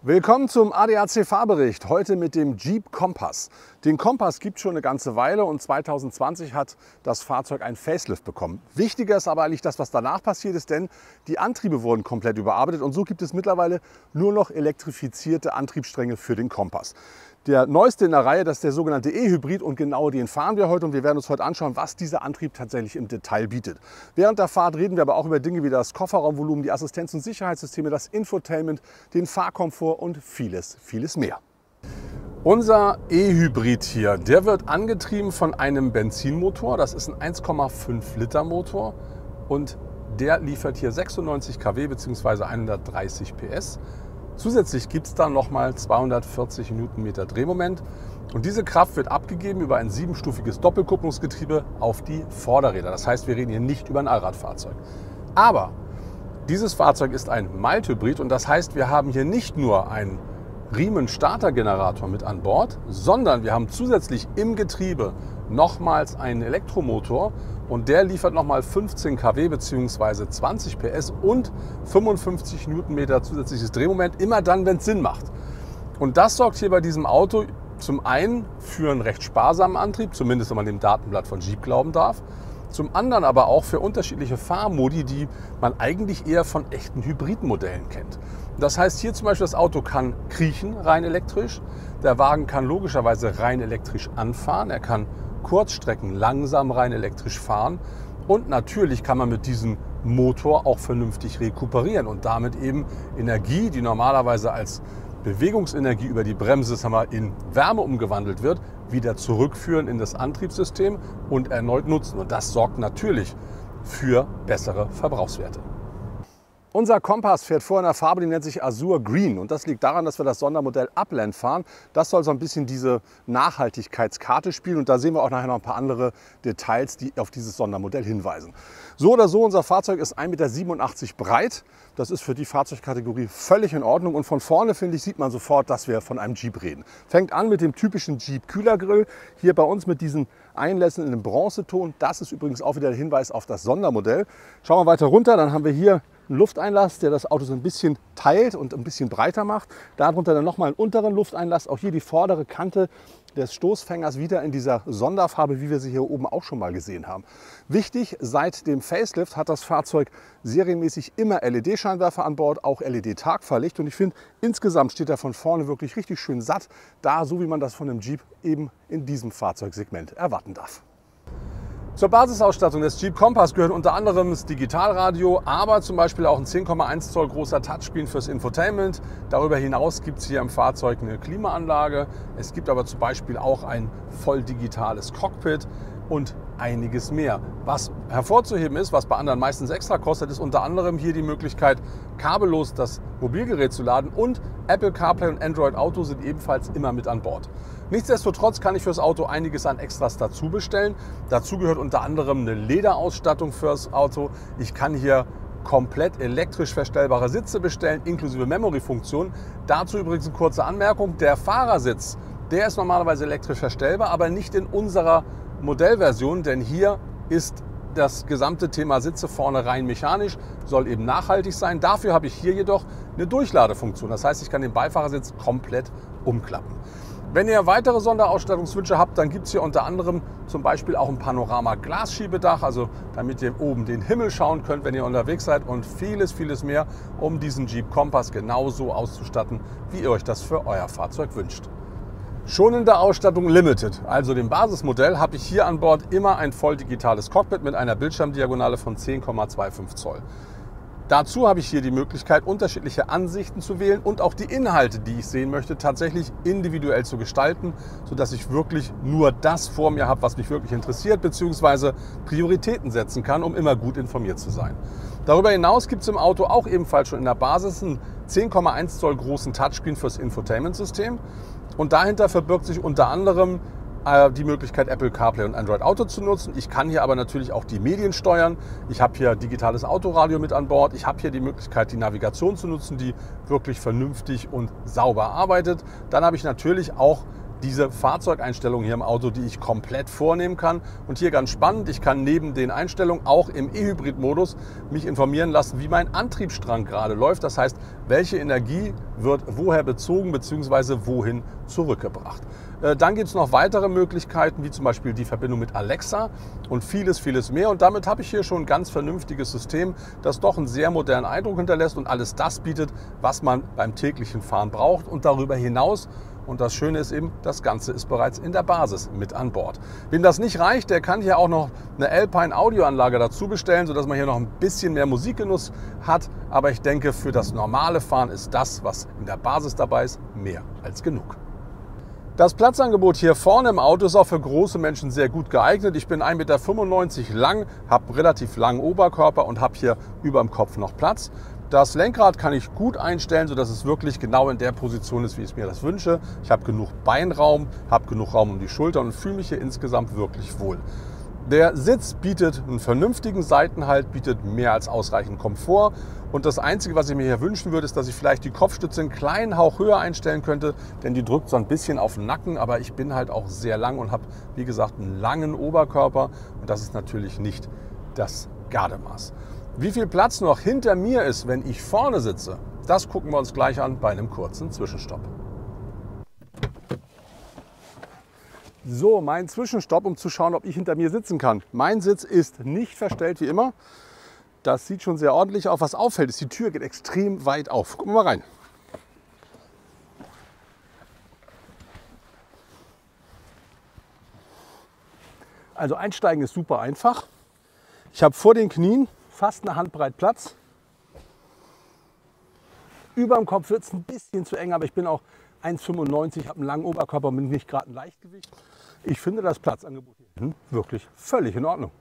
Willkommen zum ADAC-Fahrbericht, heute mit dem Jeep Compass. Den Compass gibt es schon eine ganze Weile und 2020 hat das Fahrzeug ein Facelift bekommen. Wichtiger ist aber eigentlich das, was danach passiert ist, denn die Antriebe wurden komplett überarbeitet und so gibt es mittlerweile nur noch elektrifizierte Antriebsstränge für den Compass. Der neueste in der Reihe, das ist der sogenannte E-Hybrid und genau den fahren wir heute und wir werden uns heute anschauen, was dieser Antrieb tatsächlich im Detail bietet. Während der Fahrt reden wir aber auch über Dinge wie das Kofferraumvolumen, die Assistenz- und Sicherheitssysteme, das Infotainment, den Fahrkomfort und vieles, vieles mehr. Unser E-Hybrid hier, der wird angetrieben von einem Benzinmotor. Das ist ein 1,5 Liter Motor und der liefert hier 96 kW bzw. 130 PS. Zusätzlich gibt es dann nochmal 240 Newtonmeter Drehmoment und diese Kraft wird abgegeben über ein 7-stufiges Doppelkupplungsgetriebe auf die Vorderräder. Das heißt, wir reden hier nicht über ein Allradfahrzeug. Aber dieses Fahrzeug ist ein Mild-Hybrid und das heißt, wir haben hier nicht nur einen Riemen-Starter-Generator mit an Bord, sondern wir haben zusätzlich im Getriebe nochmals einen Elektromotor und der liefert nochmal 15 kW bzw. 20 PS und 55 Newtonmeter zusätzliches Drehmoment, immer dann, wenn es Sinn macht. Und das sorgt hier bei diesem Auto zum einen für einen recht sparsamen Antrieb, zumindest wenn man dem Datenblatt von Jeep glauben darf, zum anderen aber auch für unterschiedliche Fahrmodi, die man eigentlich eher von echten Hybridmodellen kennt. Das heißt, hier zum Beispiel das Auto kann kriechen, rein elektrisch. Der Wagen kann logischerweise rein elektrisch anfahren. Er kann Kurzstrecken langsam rein elektrisch fahren. Und natürlich kann man mit diesem Motor auch vernünftig rekuperieren und damit eben Energie, die normalerweise als Bewegungsenergie über die Bremse in Wärme umgewandelt wird, wieder zurückführen in das Antriebssystem und erneut nutzen. Und das sorgt natürlich für bessere Verbrauchswerte. Unser Compass fährt vor in einer Farbe, die nennt sich Azure Green. Und das liegt daran, dass wir das Sondermodell Upland fahren. Das soll so ein bisschen diese Nachhaltigkeitskarte spielen. Und da sehen wir auch nachher noch ein paar andere Details, die auf dieses Sondermodell hinweisen. So oder so, unser Fahrzeug ist 1,87 Meter breit. Das ist für die Fahrzeugkategorie völlig in Ordnung. Und von vorne, finde ich, sieht man sofort, dass wir von einem Jeep reden. Fängt an mit dem typischen Jeep-Kühlergrill. Hier bei uns mit diesen Einlässen in einem Bronzeton. Das ist übrigens auch wieder der Hinweis auf das Sondermodell. Schauen wir weiter runter, dann haben wir hier einen Lufteinlass, der das Auto so ein bisschen teilt und ein bisschen breiter macht. Darunter dann nochmal einen unteren Lufteinlass. Auch hier die vordere Kante des Stoßfängers wieder in dieser Sonderfarbe, wie wir sie hier oben auch schon mal gesehen haben. Wichtig, seit dem Facelift hat das Fahrzeug serienmäßig immer LED-Scheinwerfer an Bord, auch LED-Tagfahrlicht. Und ich finde, insgesamt steht er von vorne wirklich richtig schön satt da, so wie man das von einem Jeep eben in diesem Fahrzeugsegment erwarten darf. Zur Basisausstattung des Jeep Compass gehört unter anderem das Digitalradio, aber zum Beispiel auch ein 10,1 Zoll großer Touchscreen fürs Infotainment. Darüber hinaus gibt es hier im Fahrzeug eine Klimaanlage. Es gibt aber zum Beispiel auch ein voll digitales Cockpit und einiges mehr. Was hervorzuheben ist, was bei anderen meistens extra kostet, ist unter anderem hier die Möglichkeit, kabellos das Mobilgerät zu laden und Apple CarPlay und Android Auto sind ebenfalls immer mit an Bord. Nichtsdestotrotz kann ich fürs Auto einiges an Extras dazu bestellen. Dazu gehört unter anderem eine Lederausstattung fürs Auto. Ich kann hier komplett elektrisch verstellbare Sitze bestellen, inklusive Memory-Funktion. Dazu übrigens eine kurze Anmerkung. Der Fahrersitz, der ist normalerweise elektrisch verstellbar, aber nicht in unserer Modellversion, denn hier ist das gesamte Thema Sitze vorne rein mechanisch, soll eben nachhaltig sein. Dafür habe ich hier jedoch eine Durchladefunktion. Das heißt, ich kann den Beifahrersitz komplett umklappen. Wenn ihr weitere Sonderausstattungswünsche habt, dann gibt es hier unter anderem zum Beispiel auch ein Panorama-Glasschiebedach, also damit ihr oben den Himmel schauen könnt, wenn ihr unterwegs seid und vieles, vieles mehr, um diesen Jeep Compass genauso auszustatten, wie ihr euch das für euer Fahrzeug wünscht. Schon in der Ausstattung Limited, also dem Basismodell, habe ich hier an Bord immer ein voll digitales Cockpit mit einer Bildschirmdiagonale von 10,25 Zoll. Dazu habe ich hier die Möglichkeit, unterschiedliche Ansichten zu wählen und auch die Inhalte, die ich sehen möchte, tatsächlich individuell zu gestalten, sodass ich wirklich nur das vor mir habe, was mich wirklich interessiert, bzw. Prioritäten setzen kann, um immer gut informiert zu sein. Darüber hinaus gibt es im Auto auch ebenfalls schon in der Basis einen 10,1 Zoll großen Touchscreen fürs Infotainment-System. Und dahinter verbirgt sich unter anderem die Möglichkeit, Apple CarPlay und Android Auto zu nutzen. Ich kann hier aber natürlich auch die Medien steuern. Ich habe hier digitales Autoradio mit an Bord. Ich habe hier die Möglichkeit, die Navigation zu nutzen, die wirklich vernünftig und sauber arbeitet. Dann habe ich natürlich auch diese Fahrzeugeinstellungen hier im Auto, die ich komplett vornehmen kann. Und hier ganz spannend, ich kann neben den Einstellungen auch im E-Hybrid-Modus mich informieren lassen, wie mein Antriebsstrang gerade läuft. Das heißt, welche Energie wird woher bezogen bzw. wohin zurückgebracht. Dann gibt es noch weitere Möglichkeiten, wie zum Beispiel die Verbindung mit Alexa und vieles, vieles mehr. Und damit habe ich hier schon ein ganz vernünftiges System, das doch einen sehr modernen Eindruck hinterlässt und alles das bietet, was man beim täglichen Fahren braucht und darüber hinaus. Und das Schöne ist eben, das Ganze ist bereits in der Basis mit an Bord. Wem das nicht reicht, der kann hier auch noch eine Alpine Audioanlage dazu bestellen, sodass man hier noch ein bisschen mehr Musikgenuss hat. Aber ich denke, für das normale Fahren ist das, was in der Basis dabei ist, mehr als genug. Das Platzangebot hier vorne im Auto ist auch für große Menschen sehr gut geeignet. Ich bin 1,95 Meter lang, habe einen relativ langen Oberkörper und habe hier über dem Kopf noch Platz. Das Lenkrad kann ich gut einstellen, sodass es wirklich genau in der Position ist, wie ich mir das wünsche. Ich habe genug Beinraum, habe genug Raum um die Schulter und fühle mich hier insgesamt wirklich wohl. Der Sitz bietet einen vernünftigen Seitenhalt, bietet mehr als ausreichend Komfort. Und das Einzige, was ich mir hier wünschen würde, ist, dass ich vielleicht die Kopfstütze einen kleinen Hauch höher einstellen könnte, denn die drückt so ein bisschen auf den Nacken. Aber ich bin halt auch sehr lang und habe, wie gesagt, einen langen Oberkörper. Und das ist natürlich nicht das Gardemaß. Wie viel Platz noch hinter mir ist, wenn ich vorne sitze, das gucken wir uns gleich an bei einem kurzen Zwischenstopp. So, mein Zwischenstopp, um zu schauen, ob ich hinter mir sitzen kann. Mein Sitz ist nicht verstellt wie immer. Das sieht schon sehr ordentlich aus. Was auffällt, ist, die Tür geht extrem weit auf. Gucken wir mal rein. Also einsteigen ist super einfach. Ich habe vor den Knien fast eine Handbreit Platz. Über dem Kopf wird es ein bisschen zu eng, aber ich bin auch 1,95 Meter, habe einen langen Oberkörper und bin nicht gerade ein Leichtgewicht. Ich finde das Platzangebot hier wirklich völlig in Ordnung.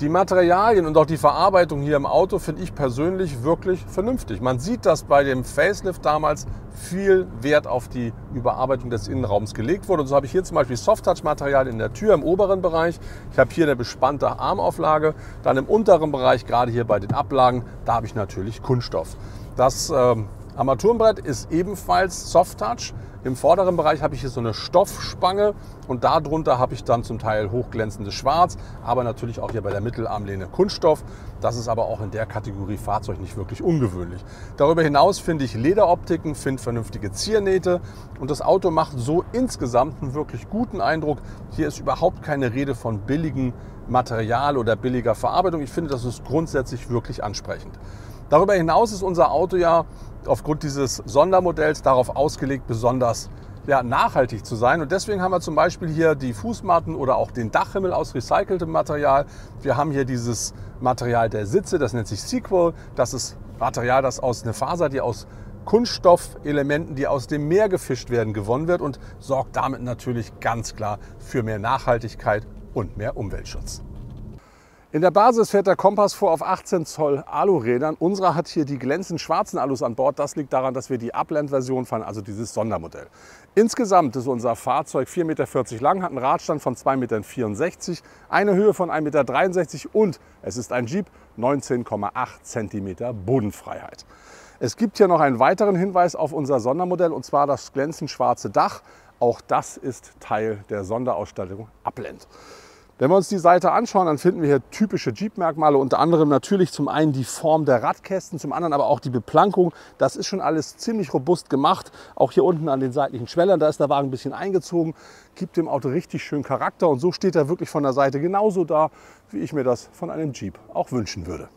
Die Materialien und auch die Verarbeitung hier im Auto finde ich persönlich wirklich vernünftig. Man sieht, dass bei dem Facelift damals viel Wert auf die Überarbeitung des Innenraums gelegt wurde. Und so habe ich hier zum Beispiel Soft-Touch-Material in der Tür im oberen Bereich. Ich habe hier eine bespannte Armauflage. Dann im unteren Bereich, gerade hier bei den Ablagen, da habe ich natürlich Kunststoff. Das Armaturenbrett ist ebenfalls Soft-Touch. Im vorderen Bereich habe ich hier so eine Stoffspange und darunter habe ich dann zum Teil hochglänzendes Schwarz, aber natürlich auch hier bei der Mittelarmlehne Kunststoff. Das ist aber auch in der Kategorie Fahrzeug nicht wirklich ungewöhnlich. Darüber hinaus finde ich Lederoptiken, finde vernünftige Ziernähte und das Auto macht so insgesamt einen wirklich guten Eindruck. Hier ist überhaupt keine Rede von billigem Material oder billiger Verarbeitung. Ich finde, das ist grundsätzlich wirklich ansprechend. Darüber hinaus ist unser Auto ja aufgrund dieses Sondermodells darauf ausgelegt, besonders nachhaltig zu sein. Und deswegen haben wir zum Beispiel hier die Fußmatten oder auch den Dachhimmel aus recyceltem Material. Wir haben hier dieses Material der Sitze, das nennt sich Sequel. Das ist Material, das aus einer Faser, die aus Kunststoffelementen, die aus dem Meer gefischt werden, gewonnen wird und sorgt damit natürlich ganz klar für mehr Nachhaltigkeit und mehr Umweltschutz. In der Basis fährt der Kompass vor auf 18 Zoll Alurädern. Unserer hat hier die glänzend schwarzen Alus an Bord. Das liegt daran, dass wir die Upland-Version fahren, also dieses Sondermodell. Insgesamt ist unser Fahrzeug 4,40 Meter lang, hat einen Radstand von 2,64 Meter, eine Höhe von 1,63 Meter und es ist ein Jeep, 19,8 Zentimeter Bodenfreiheit. Es gibt hier noch einen weiteren Hinweis auf unser Sondermodell und zwar das glänzend schwarze Dach. Auch das ist Teil der Sonderausstattung Upland. Wenn wir uns die Seite anschauen, dann finden wir hier typische Jeep-Merkmale, unter anderem natürlich zum einen die Form der Radkästen, zum anderen aber auch die Beplankung. Das ist schon alles ziemlich robust gemacht. Auch hier unten an den seitlichen Schwellern, da ist der Wagen ein bisschen eingezogen, gibt dem Auto richtig schön Charakter und so steht er wirklich von der Seite genauso da, wie ich mir das von einem Jeep auch wünschen würde.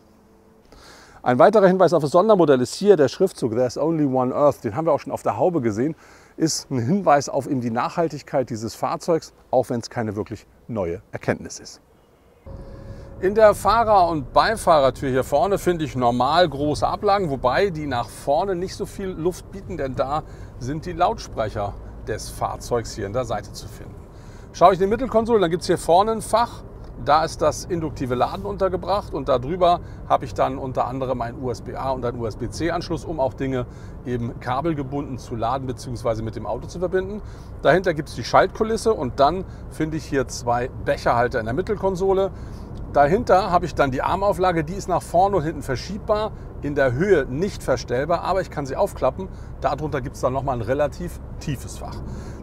Ein weiterer Hinweis auf das Sondermodell ist hier der Schriftzug There's Only One Earth. Den haben wir auch schon auf der Haube gesehen. Ist ein Hinweis auf eben die Nachhaltigkeit dieses Fahrzeugs, auch wenn es keine wirklich neue Erkenntnis ist. In der Fahrer- und Beifahrertür hier vorne finde ich normal große Ablagen, wobei die nach vorne nicht so viel Luft bieten, denn da sind die Lautsprecher des Fahrzeugs hier in der Seite zu finden. Schaue ich in die Mittelkonsole, dann gibt es hier vorne ein Fach. Da ist das induktive Laden untergebracht und darüber habe ich dann unter anderem einen USB-A und einen USB-C-Anschluss, um auch Dinge eben kabelgebunden zu laden bzw. mit dem Auto zu verbinden. Dahinter gibt es die Schaltkulisse und dann finde ich hier zwei Becherhalter in der Mittelkonsole. Dahinter habe ich dann die Armauflage, die ist nach vorne und hinten verschiebbar, in der Höhe nicht verstellbar, aber ich kann sie aufklappen. Darunter gibt es dann nochmal ein relativ tiefes Fach.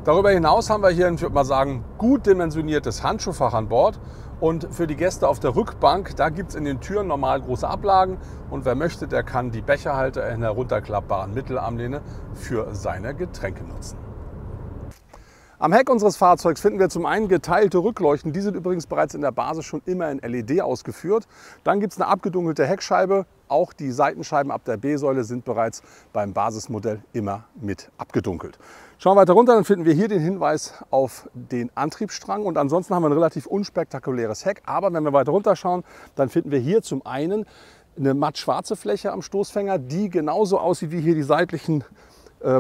Darüber hinaus haben wir hier, ich würde mal sagen, gut dimensioniertes Handschuhfach an Bord. Und für die Gäste auf der Rückbank, da gibt es in den Türen normal große Ablagen. Und wer möchte, der kann die Becherhalter in der runterklappbaren Mittelarmlehne für seine Getränke nutzen. Am Heck unseres Fahrzeugs finden wir zum einen geteilte Rückleuchten. Die sind übrigens bereits in der Basis schon immer in LED ausgeführt. Dann gibt es eine abgedunkelte Heckscheibe. Auch die Seitenscheiben ab der B-Säule sind bereits beim Basismodell immer mit abgedunkelt. Schauen wir weiter runter, dann finden wir hier den Hinweis auf den Antriebsstrang. Und ansonsten haben wir ein relativ unspektakuläres Heck. Aber wenn wir weiter runter schauen, dann finden wir hier zum einen eine mattschwarze Fläche am Stoßfänger, die genauso aussieht wie hier die seitlichen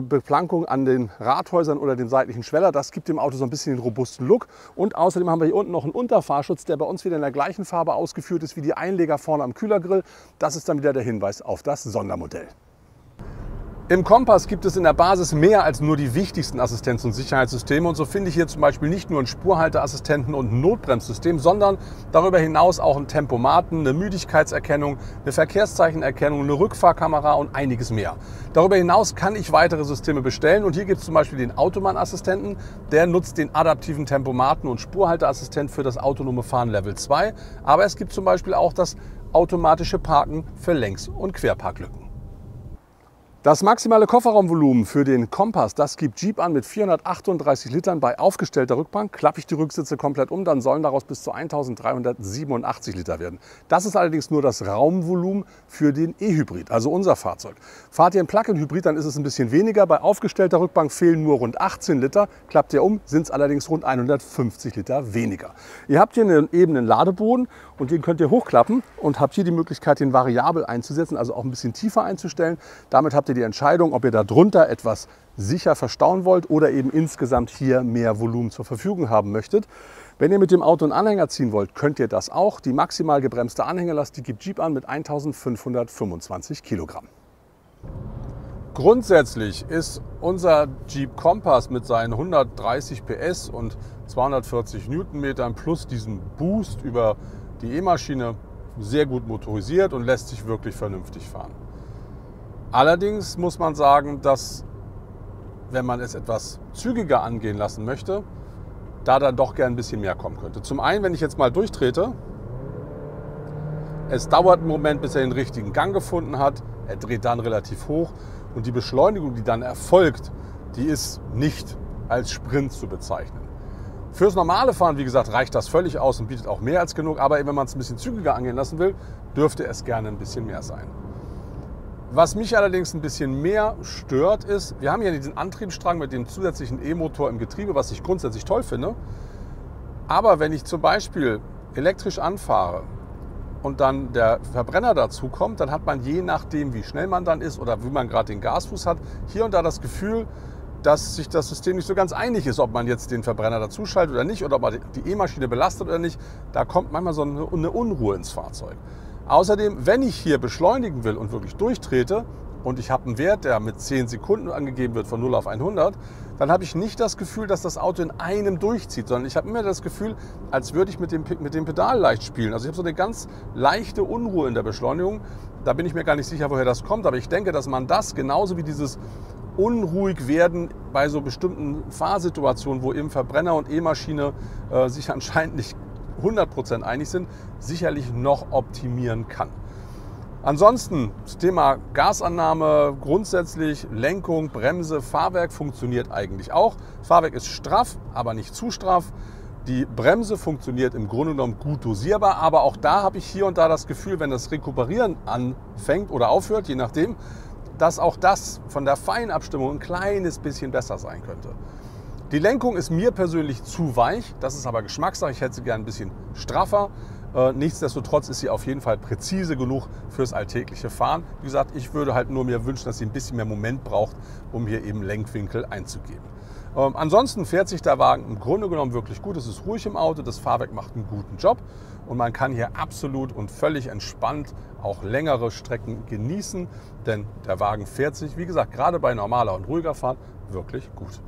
Beplankung an den Radhäusern oder dem seitlichen Schweller. Das gibt dem Auto so ein bisschen den robusten Look. Und außerdem haben wir hier unten noch einen Unterfahrschutz, der bei uns wieder in der gleichen Farbe ausgeführt ist wie die Einleger vorne am Kühlergrill. Das ist dann wieder der Hinweis auf das Sondermodell. Im Kompass gibt es in der Basis mehr als nur die wichtigsten Assistenz- und Sicherheitssysteme. Und so finde ich hier zum Beispiel nicht nur einen Spurhalteassistenten und ein Notbremssystem, sondern darüber hinaus auch einen Tempomaten, eine Müdigkeitserkennung, eine Verkehrszeichenerkennung, eine Rückfahrkamera und einiges mehr. Darüber hinaus kann ich weitere Systeme bestellen. Und hier gibt es zum Beispiel den Automan-Assistenten. Der nutzt den adaptiven Tempomaten und Spurhalteassistent für das autonome Fahren Level 2. Aber es gibt zum Beispiel auch das automatische Parken für Längs- und Querparklücken. Das maximale Kofferraumvolumen für den Kompass, das gibt Jeep an mit 438 Litern bei aufgestellter Rückbank. Klappe ich die Rücksitze komplett um, dann sollen daraus bis zu 1387 Liter werden. Das ist allerdings nur das Raumvolumen für den E-Hybrid, also unser Fahrzeug. Fahrt ihr einen Plug-in-Hybrid, dann ist es ein bisschen weniger. Bei aufgestellter Rückbank fehlen nur rund 18 Liter. Klappt ihr um, sind es allerdings rund 150 Liter weniger. Ihr habt hier einen ebenen Ladeboden und den könnt ihr hochklappen und habt hier die Möglichkeit, den variabel einzusetzen, also auch ein bisschen tiefer einzustellen. Damit habt ihr die Entscheidung, ob ihr da drunter etwas sicher verstauen wollt oder eben insgesamt hier mehr Volumen zur Verfügung haben möchtet. Wenn ihr mit dem Auto einen Anhänger ziehen wollt, könnt ihr das auch. Die maximal gebremste Anhängerlast, die gibt Jeep an mit 1525 Kilogramm. Grundsätzlich ist unser Jeep Compass mit seinen 130 PS und 240 Newtonmetern plus diesem Boost über die E-Maschine sehr gut motorisiert und lässt sich wirklich vernünftig fahren. Allerdings muss man sagen, dass, wenn man es etwas zügiger angehen lassen möchte, da dann doch gern ein bisschen mehr kommen könnte. Zum einen, wenn ich jetzt mal durchtrete, es dauert einen Moment, bis er den richtigen Gang gefunden hat. Er dreht dann relativ hoch und die Beschleunigung, die dann erfolgt, die ist nicht als Sprint zu bezeichnen. Fürs normale Fahren, wie gesagt, reicht das völlig aus und bietet auch mehr als genug. Aber wenn man es ein bisschen zügiger angehen lassen will, dürfte es gerne ein bisschen mehr sein. Was mich allerdings ein bisschen mehr stört ist, wir haben hier diesen Antriebsstrang mit dem zusätzlichen E-Motor im Getriebe, was ich grundsätzlich toll finde. Aber wenn ich zum Beispiel elektrisch anfahre und dann der Verbrenner dazu kommt, dann hat man je nachdem, wie schnell man dann ist oder wie man gerade den Gasfuß hat, hier und da das Gefühl, dass sich das System nicht so ganz einig ist, ob man jetzt den Verbrenner dazu schaltet oder nicht oder ob man die E-Maschine belastet oder nicht. Da kommt manchmal so eine Unruhe ins Fahrzeug. Außerdem, wenn ich hier beschleunigen will und wirklich durchtrete und ich habe einen Wert, der mit 10 Sekunden angegeben wird von 0 auf 100, dann habe ich nicht das Gefühl, dass das Auto in einem durchzieht, sondern ich habe immer das Gefühl, als würde ich mit dem Pedal leicht spielen. Also ich habe so eine ganz leichte Unruhe in der Beschleunigung. Da bin ich mir gar nicht sicher, woher das kommt, aber ich denke, dass man das genauso wie dieses unruhig werden bei so bestimmten Fahrsituationen, wo eben Verbrenner und E-Maschine sich anscheinend nicht 100% einig sind, sicherlich noch optimieren kann. Ansonsten das Thema Gasannahme, grundsätzlich Lenkung, Bremse, Fahrwerk funktioniert eigentlich auch. Fahrwerk ist straff, aber nicht zu straff. Die Bremse funktioniert im Grunde genommen gut dosierbar, aber auch da habe ich hier und da das Gefühl, wenn das Rekuperieren anfängt oder aufhört, je nachdem, dass auch das von der Feinabstimmung ein kleines bisschen besser sein könnte. Die Lenkung ist mir persönlich zu weich, das ist aber Geschmackssache, ich hätte sie gerne ein bisschen straffer. Nichtsdestotrotz ist sie auf jeden Fall präzise genug fürs alltägliche Fahren. Wie gesagt, ich würde halt nur mir wünschen, dass sie ein bisschen mehr Moment braucht, um hier eben Lenkwinkel einzugeben. Ansonsten fährt sich der Wagen im Grunde genommen wirklich gut. Es ist ruhig im Auto, das Fahrwerk macht einen guten Job und man kann hier absolut und völlig entspannt auch längere Strecken genießen, denn der Wagen fährt sich, wie gesagt, gerade bei normaler und ruhiger Fahrt wirklich gut.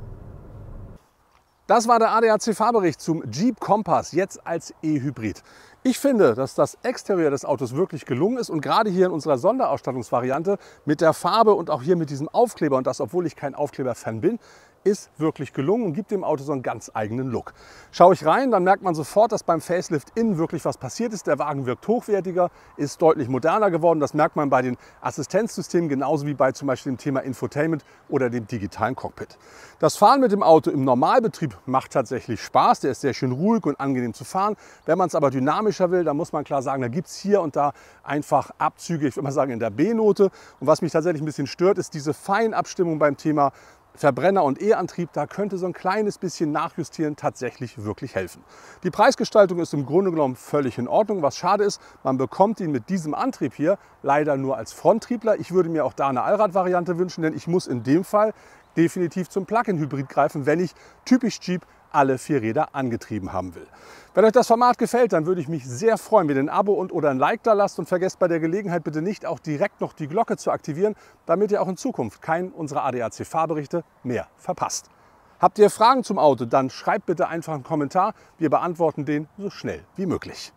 Das war der ADAC-Fahrbericht zum Jeep Compass, jetzt als E-Hybrid. Ich finde, dass das Exterieur des Autos wirklich gelungen ist und gerade hier in unserer Sonderausstattungsvariante mit der Farbe und auch hier mit diesem Aufkleber, und das, obwohl ich kein Aufkleber-Fan bin, ist wirklich gelungen und gibt dem Auto so einen ganz eigenen Look. Schaue ich rein, dann merkt man sofort, dass beim Facelift innen wirklich was passiert ist. Der Wagen wirkt hochwertiger, ist deutlich moderner geworden. Das merkt man bei den Assistenzsystemen genauso wie bei zum Beispiel dem Thema Infotainment oder dem digitalen Cockpit. Das Fahren mit dem Auto im Normalbetrieb macht tatsächlich Spaß. Der ist sehr schön ruhig und angenehm zu fahren. Wenn man es aber dynamischer will, dann muss man klar sagen, da gibt es hier und da einfach Abzüge, ich würde mal sagen in der B-Note. Und was mich tatsächlich ein bisschen stört, ist diese Feinabstimmung beim Thema Verbrenner und E-Antrieb. Da könnte so ein kleines bisschen Nachjustieren tatsächlich wirklich helfen. Die Preisgestaltung ist im Grunde genommen völlig in Ordnung. Was schade ist, man bekommt ihn mit diesem Antrieb hier leider nur als Fronttriebler. Ich würde mir auch da eine Allradvariante wünschen, denn ich muss in dem Fall definitiv zum Plug-in-Hybrid greifen, wenn ich typisch Jeep alle 4 Räder angetrieben haben will. Wenn euch das Format gefällt, dann würde ich mich sehr freuen, wenn ihr ein Abo oder ein Like da lasst und vergesst bei der Gelegenheit bitte nicht auch direkt noch die Glocke zu aktivieren, damit ihr auch in Zukunft keinen unserer ADAC-Fahrberichte mehr verpasst. Habt ihr Fragen zum Auto, dann schreibt bitte einfach einen Kommentar. Wir beantworten den so schnell wie möglich.